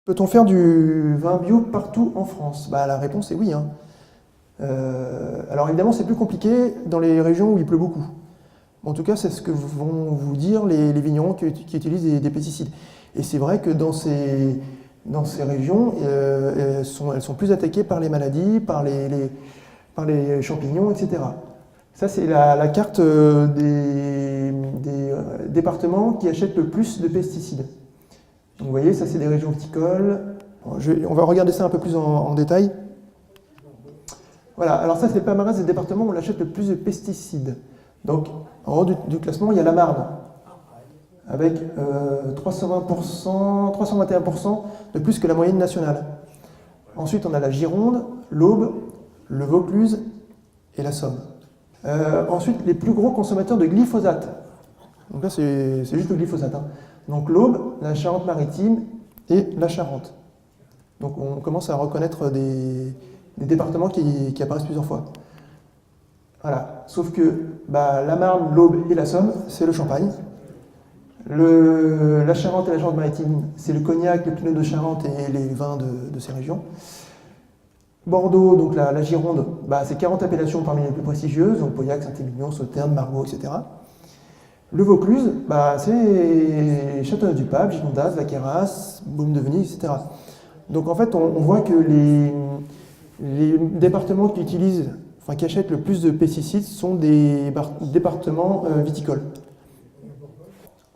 Peut-on faire du vin bio partout en France? Bah, la réponse est oui, hein. Alors évidemment, c'est plus compliqué dans les régions où il pleut beaucoup. En tout cas, c'est ce que vont vous dire les vignerons qui utilisent des pesticides. Et c'est vrai que dans ces régions, elles sont plus attaquées par les maladies, par les champignons, etc. Ça, c'est la carte des départements qui achètent le plus de pesticides. Donc vous voyez, ça c'est des régions viticoles. On va regarder ça un peu plus en détail. Voilà, alors ça c'est le palmarès des départements où on achète le plus de pesticides. Donc en haut du classement, il y a la Marne, avec 321% de plus que la moyenne nationale. Ensuite, on a la Gironde, l'Aube, le Vaucluse et la Somme. Ensuite, les plus gros consommateurs de glyphosate. Donc là, c'est juste le glyphosate, hein. Donc l'Aube, la Charente-Maritime et la Charente. Donc on commence à reconnaître des départements qui apparaissent plusieurs fois. Voilà. Sauf que la Marne, l'Aube et la Somme, c'est le Champagne. La Charente et la Charente-Maritime, c'est le Cognac, le Pinot de Charente et les vins de ces régions. Bordeaux, donc la Gironde, c'est 40 appellations parmi les plus prestigieuses, donc Pauillac, Saint-Émilion, Sauternes, Margaux, etc. Le Vaucluse, c'est Châteauneuf-du-Pape, Gigondas, Vaqueyras, Baume-de-Venise, etc. Donc en fait, on voit que les départements qui achètent le plus de pesticides sont des départements viticoles.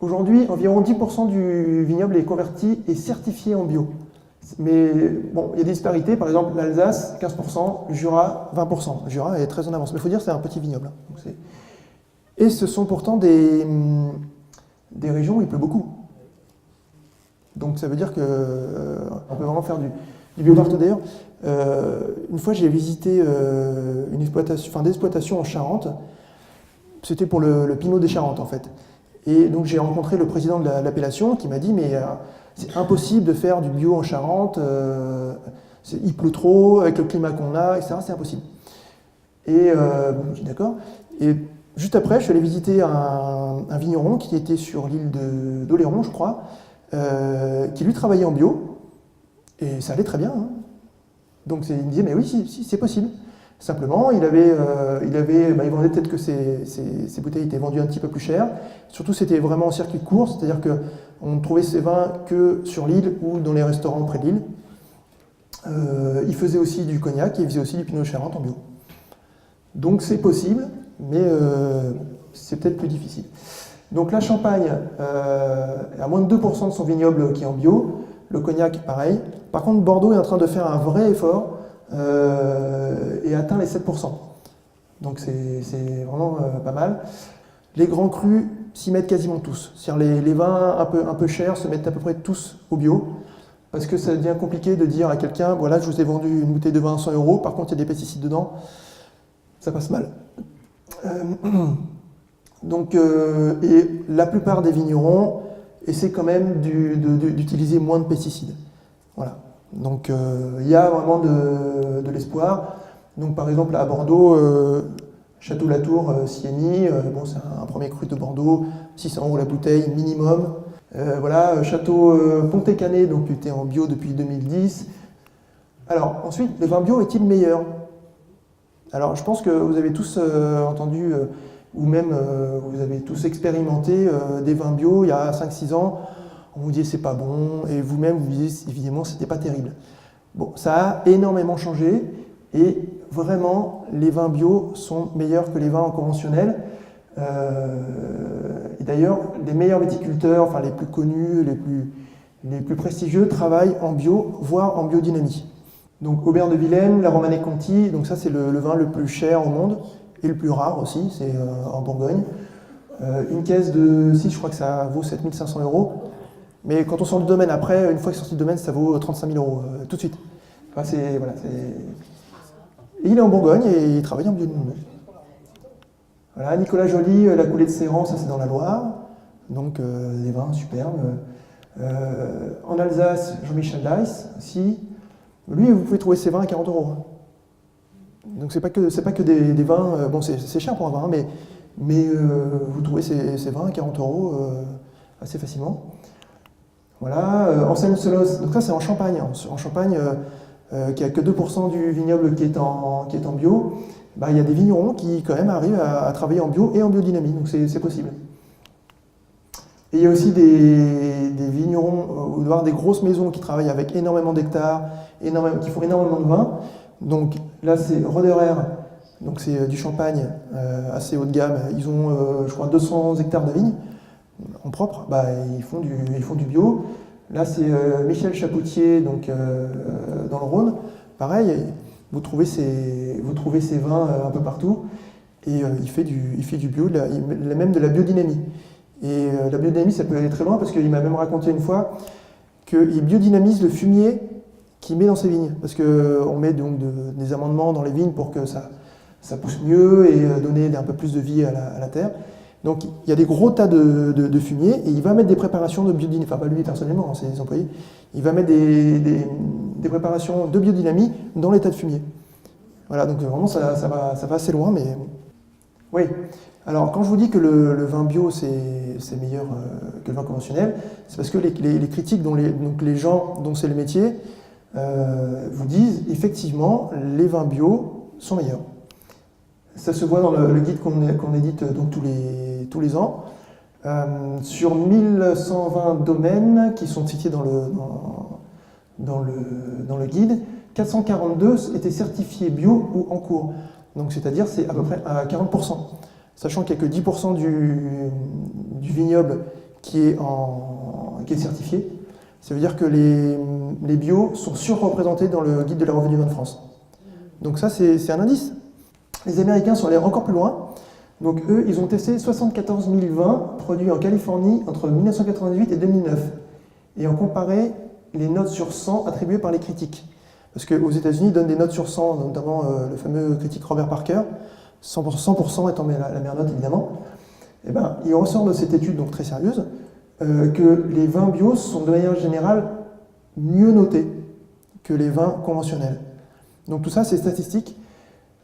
Aujourd'hui, environ 10% du vignoble est converti et certifié en bio. Mais bon, il y a des disparités, par exemple l'Alsace, 15%, Jura, 20%. Le Jura est très en avance, mais il faut dire que c'est un petit vignoble. Et ce sont pourtant des régions où il pleut beaucoup. Donc ça veut dire qu'on peut vraiment faire du bio partout. D'ailleurs, une fois j'ai visité des exploitations en Charente. C'était pour le Pinot des Charentes en fait. Et donc j'ai rencontré le président de l'appellation qui m'a dit mais c'est impossible de faire du bio en Charente, il pleut trop, avec le climat qu'on a, etc. C'est impossible. Et je dis d'accord. Et juste après, je suis allé visiter un vigneron qui était sur l'île d'Oléron, je crois, qui lui travaillait en bio, et ça allait très bien, hein. Donc il me disait, mais oui, si, c'est possible. Simplement, il vendait peut-être que ses bouteilles étaient vendues un petit peu plus cher. Surtout, c'était vraiment en circuit court, c'est-à-dire qu'on ne trouvait ses vins que sur l'île ou dans les restaurants près de l'île. Il faisait aussi du cognac et il faisait aussi du pinot de Charente en bio. Donc c'est possible, mais c'est peut-être plus difficile. Donc la Champagne a moins de 2% de son vignoble qui est en bio, le Cognac pareil. Par contre Bordeaux est en train de faire un vrai effort et atteint les 7%. Donc c'est vraiment pas mal. Les grands crus s'y mettent quasiment tous. C'est-à-dire les vins un peu chers se mettent à peu près tous au bio. Parce que ça devient compliqué de dire à quelqu'un, voilà, je vous ai vendu une bouteille de vin à 100 €, par contre il y a des pesticides dedans. Ça passe mal. Et la plupart des vignerons essaient quand même d'utiliser moins de pesticides. Voilà. Donc il y a vraiment de l'espoir. Donc par exemple à Bordeaux, Château-Latour, Sieni, c'est un premier cru de Bordeaux, 600 € la bouteille minimum. Voilà, Château Pontet-Canet, donc qui était en bio depuis 2010. Alors ensuite, le vin bio est-il meilleur? Alors je pense que vous avez tous entendu, ou même vous avez tous expérimenté des vins bio il y a 5-6 ans. On vous dit c'est pas bon, et vous-même vous dites évidemment c'était pas terrible. Bon, ça a énormément changé, et vraiment les vins bio sont meilleurs que les vins conventionnels. Et d'ailleurs, les meilleurs viticulteurs, enfin les plus connus, les plus prestigieux, travaillent en bio, voire en biodynamie. Donc Aubert de Vilaine, la Romanée Conti, donc ça c'est le vin le plus cher au monde, et le plus rare aussi, c'est en Bourgogne. Une caisse de 6, je crois que ça vaut 7 500 €. Mais quand on sort du domaine après, une fois que c'est sorti du domaine, ça vaut 35 000 € tout de suite. Enfin, et il est en Bourgogne et il travaille en biodynamie. Voilà, Nicolas Joly, la coulée de Séran, ça c'est dans la Loire. Donc des vins superbes. En Alsace, Jean-Michel Deiss aussi. Lui, vous pouvez trouver ses vins à 40 €. Donc c'est pas que des vins, bon c'est cher pour un vin, mais vous trouvez ces vins à 40 € assez facilement. Voilà, Enseigne Solos, donc ça c'est en Champagne. En Champagne, qui a que 2% du vignoble qui est en bio, bah, il y a des vignerons qui quand même arrivent à travailler en bio et en biodynamie, donc c'est possible. Et il y a aussi des vignerons, ou voire des grosses maisons qui travaillent avec énormément d'hectares, qui font énormément de vin. Donc là c'est Roderer, donc c'est du champagne assez haut de gamme. Ils ont, je crois, 200 hectares de vignes en propre, bah, ils font du bio. Là c'est Michel Chapoutier, donc dans le Rhône. Pareil, vous trouvez ces vins un peu partout. Et il fait du bio, même de la biodynamie. Et la biodynamie, ça peut aller très loin parce qu'il m'a même raconté une fois qu'il biodynamise le fumier qu'il met dans ses vignes. Parce qu'on met donc des amendements dans les vignes pour que ça pousse mieux et donner un peu plus de vie à la terre. Donc il y a des gros tas de fumier et il va mettre des préparations de biodynamie, enfin pas lui personnellement, hein, c'est les employés, il va mettre des préparations de biodynamie dans les tas de fumier. Voilà, donc vraiment ça va assez loin, mais oui. Alors, quand je vous dis que le vin bio, c'est meilleur que le vin conventionnel, c'est parce que les critiques, donc les gens dont c'est le métier, vous disent effectivement, les vins bio sont meilleurs. Ça se voit dans le guide qu'on édite donc, tous les ans. Sur 1120 domaines qui sont cités dans le guide, 442 étaient certifiés bio ou en cours. Donc, c'est-à-dire, c'est à peu près à 40%. Sachant qu'il n'y a que 10% du vignoble qui est certifié. Ça veut dire que les bio sont surreprésentés dans le guide de la revue du vin de France. Donc ça, c'est un indice. Les Américains sont allés encore plus loin. Donc eux, ils ont testé 74 000 vins produits en Californie entre 1998 et 2009. Et ont comparé les notes sur 100 attribuées par les critiques. Parce qu'aux États-Unis, ils donnent des notes sur 100, notamment le fameux critique Robert Parker, 100% étant la meilleure note évidemment. Et ben, il ressort de cette étude donc très sérieuse que les vins bio sont de manière générale mieux notés que les vins conventionnels. Donc tout ça c'est statistique.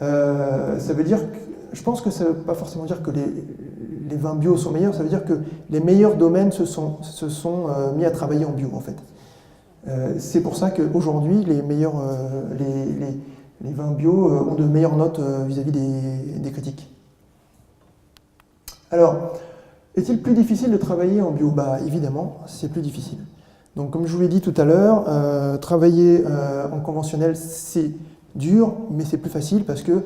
Ça veut dire que, je pense que ça ne veut pas forcément dire que les vins bio sont meilleurs, ça veut dire que les meilleurs domaines se sont mis à travailler en bio en fait. C'est pour ça qu'aujourd'hui les vins bio ont de meilleures notes vis-à-vis des critiques. Alors, est-il plus difficile de travailler en bio? Bah évidemment, c'est plus difficile. Donc comme je vous l'ai dit tout à l'heure, travailler en conventionnel c'est dur, mais c'est plus facile parce que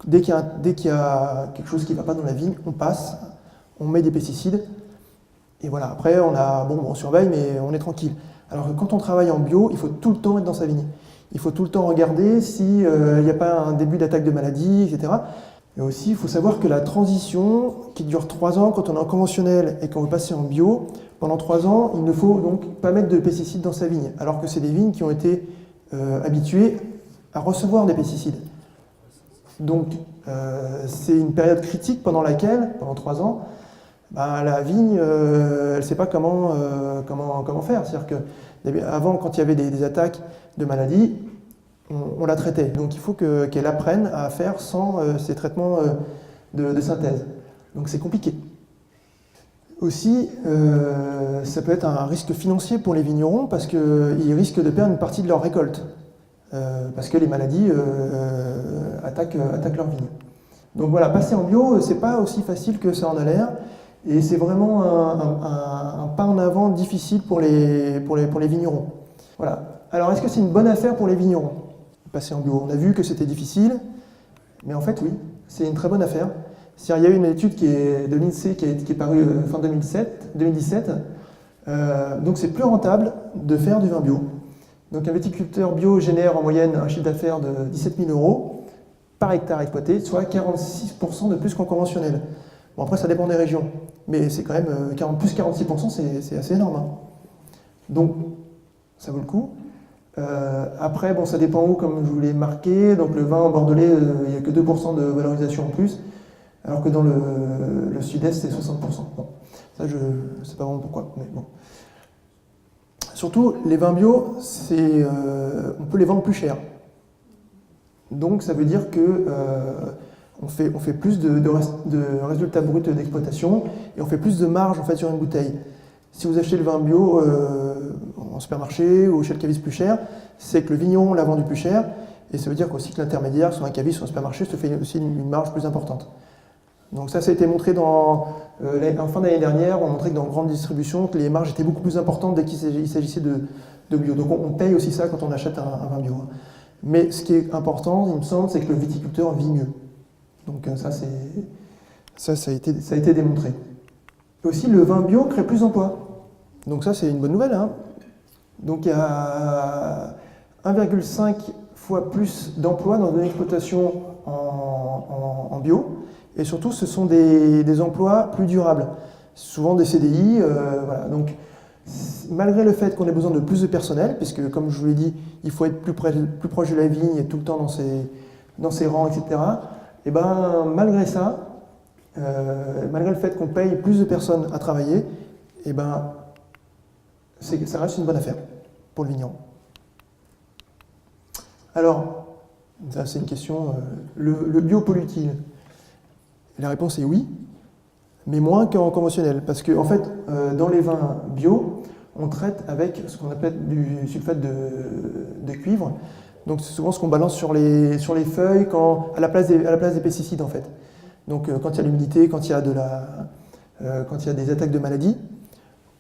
dès qu'il y a quelque chose qui ne va pas dans la vigne, on passe, on met des pesticides, et voilà, après on surveille, mais on est tranquille. Alors que quand on travaille en bio, il faut tout le temps être dans sa vigne. Il faut tout le temps regarder s'il n'y a pas un début d'attaque de maladie, etc. Et aussi, il faut savoir que la transition, qui dure 3 ans quand on est en conventionnel et qu'on veut passer en bio, pendant 3 ans, il ne faut donc pas mettre de pesticides dans sa vigne, alors que c'est des vignes qui ont été habituées à recevoir des pesticides. Donc, c'est une période critique pendant laquelle, pendant 3 ans, la vigne, elle ne sait pas comment faire. C'est-à-dire qu'avant, quand il y avait des attaques de maladies, on la traitait. Donc il faut qu'elle apprenne à faire sans ces traitements de synthèse. Donc c'est compliqué. Aussi, ça peut être un risque financier pour les vignerons parce qu'ils risquent de perdre une partie de leur récolte. Parce que les maladies attaquent leur vigne. Donc voilà, passer en bio, c'est pas aussi facile que ça en a l'air. Et c'est vraiment un pas en avant difficile pour les vignerons. Voilà. Alors, est-ce que c'est une bonne affaire pour les vignerons, passer en bio? On a vu que c'était difficile, mais en fait, oui, c'est une très bonne affaire. Il y a eu une étude de l'INSEE qui est parue fin 2017. Donc, c'est plus rentable de faire du vin bio. Donc, un viticulteur bio génère en moyenne un chiffre d'affaires de 17 000 € par hectare exploité, soit 46% de plus qu'en conventionnel. Bon, après, ça dépend des régions, mais c'est quand même plus 46%, c'est assez énorme. Hein. Donc, ça vaut le coup. Après, bon, ça dépend où, comme je vous l'ai marqué. Donc, le vin en bordelais, il n'y a que 2% de valorisation en plus, alors que dans le sud-est, c'est 60%. Bon, ça, je ne sais pas vraiment pourquoi, mais bon. Surtout, les vins bio, on peut les vendre plus cher. Donc, ça veut dire que on fait plus de résultats bruts d'exploitation et on fait plus de marge en fait, sur une bouteille. Si vous achetez le vin bio en supermarché ou chez le caviste plus cher, c'est que le vigneron l'a vendu plus cher, et ça veut dire qu'aussi que l'intermédiaire, soit un caviste ou un supermarché, se fait aussi une marge plus importante. Donc ça a été montré en fin d'année dernière, on montrait que dans grande distribution, que les marges étaient beaucoup plus importantes dès qu'il s'agissait de bio. Donc on paye aussi ça quand on achète un vin bio. Mais ce qui est important, il me semble, c'est que le viticulteur vit mieux. Donc ça a été démontré. Et aussi, le vin bio crée plus d'emplois. Donc ça, c'est une bonne nouvelle, hein. Donc il y a 1,5 fois plus d'emplois dans une exploitation en bio. Et surtout, ce sont des emplois plus durables. Souvent des CDI. Voilà. Donc, malgré le fait qu'on ait besoin de plus de personnel, puisque comme je vous l'ai dit, il faut être plus proche de la vigne et tout le temps dans ses rangs, etc. Et ben, malgré ça, malgré le fait qu'on paye plus de personnes à travailler, et ben, ça reste une bonne affaire pour le vigneron. Alors, ça c'est une question, le bio pollue-t-il? La réponse est oui, mais moins qu'en conventionnel. Parce qu'en fait, dans les vins bio, on traite avec ce qu'on appelle du sulfate de cuivre. Donc c'est souvent ce qu'on balance sur les feuilles à la place des pesticides en fait. Donc quand il y a l'humidité, quand il y a des attaques de maladies,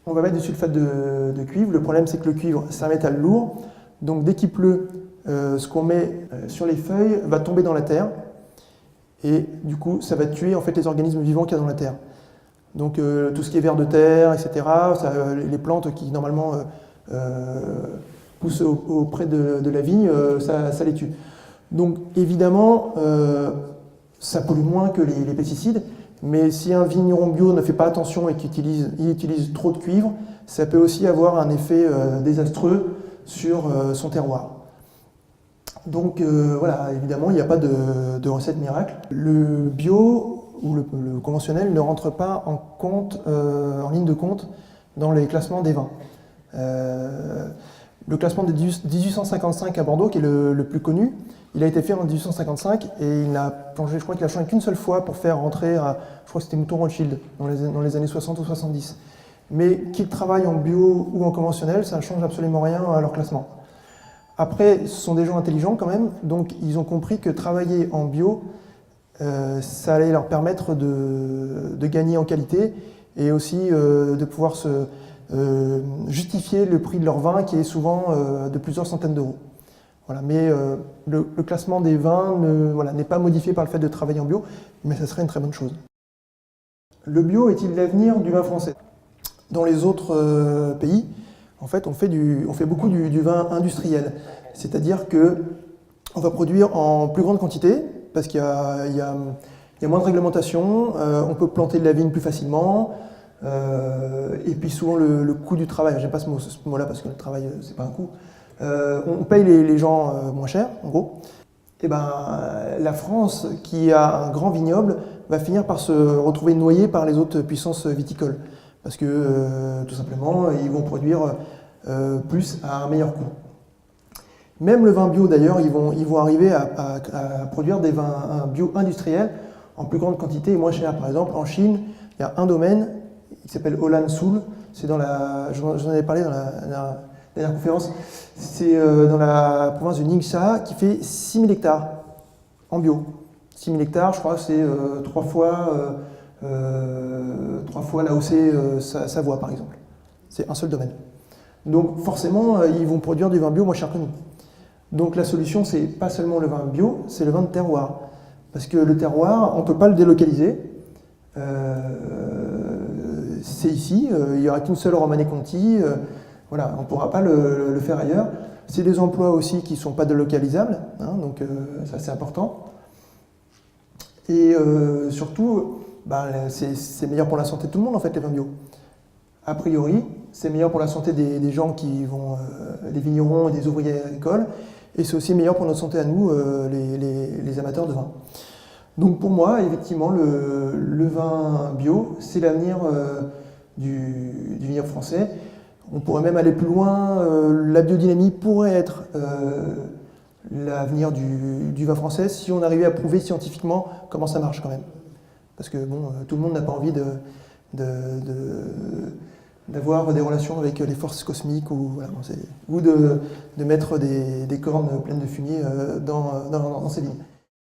on va mettre du sulfate de cuivre. Le problème c'est que le cuivre, c'est un métal lourd. Donc dès qu'il pleut, ce qu'on met sur les feuilles va tomber dans la terre. Et du coup, ça va tuer en fait les organismes vivants qu'il y a dans la terre. Donc tout ce qui est vers de terre, etc., les plantes qui normalement poussent auprès de la vigne, ça les tue. Donc évidemment, ça pollue moins que les pesticides, mais si un vigneron bio ne fait pas attention et qu'il utilise trop de cuivre, ça peut aussi avoir un effet désastreux sur son terroir. Donc voilà, évidemment, il n'y a pas de recette miracle. Le bio ou le conventionnel ne rentre pas en ligne de compte dans les classements des vins. Le classement de 1855 à Bordeaux, qui est le plus connu, il a été fait en 1855 et je crois qu'il a changé qu'une seule fois pour faire rentrer, je crois que c'était Mouton Rothschild dans les années 60 ou 70. Mais qu'ils travaillent en bio ou en conventionnel, ça ne change absolument rien à leur classement. Après, ce sont des gens intelligents quand même, donc ils ont compris que travailler en bio, ça allait leur permettre de gagner en qualité et aussi de pouvoir justifier le prix de leur vin qui est souvent de plusieurs centaines d'euros. Voilà, mais le classement des vins n'est pas modifié par le fait de travailler en bio, mais ça serait une très bonne chose. Le bio est-il l'avenir du vin français? Dans les autres pays, en fait, on fait beaucoup du vin industriel. C'est-à-dire qu'on va produire en plus grande quantité, parce qu'il y a moins de réglementation, on peut planter de la vigne plus facilement, et puis souvent le coût du travail, j'aime pas ce mot-là parce que le travail, c'est pas un coût, on paye les gens moins cher, en gros. Et ben, la France, qui a un grand vignoble, va finir par se retrouver noyée par les autres puissances viticoles. Parce que, tout simplement, ils vont produire plus à un meilleur coût. Même le vin bio, d'ailleurs, ils vont arriver à produire des vins bio industriels en plus grande quantité et moins cher. Par exemple, en Chine, il y a un domaine qui s'appelle Holan-Sul. C'est j'en avais parlé dans la dernière conférence. C'est dans la province de Ningxia qui fait 6000 hectares en bio. 6000 hectares, je crois, c'est 3 fois là où c'est Savoie, par exemple. C'est un seul domaine. Donc forcément, ils vont produire du vin bio moins cher que nous. Donc la solution, c'est pas seulement le vin bio, c'est le vin de terroir. Parce que le terroir, on ne peut pas le délocaliser. C'est ici, il n'y aura qu'une seule Romanée Conti. Voilà, on ne pourra pas le faire ailleurs. C'est des emplois aussi qui ne sont pas délocalisables, hein, donc ça c'est important. Et surtout, c'est meilleur pour la santé de tout le monde en fait les vins bio. A priori, c'est meilleur pour la santé des gens qui vont, des vignerons et des ouvriers agricoles, et c'est aussi meilleur pour notre santé à nous, les amateurs de vin. Donc pour moi, effectivement, le vin bio, c'est l'avenir du vignoble français. On pourrait même aller plus loin, la biodynamie pourrait être l'avenir du vin français si on arrivait à prouver scientifiquement comment ça marche quand même. Parce que bon, tout le monde n'a pas envie d'avoir des relations avec les forces cosmiques ou, voilà, ou de mettre des cornes pleines de fumier dans ces vignes.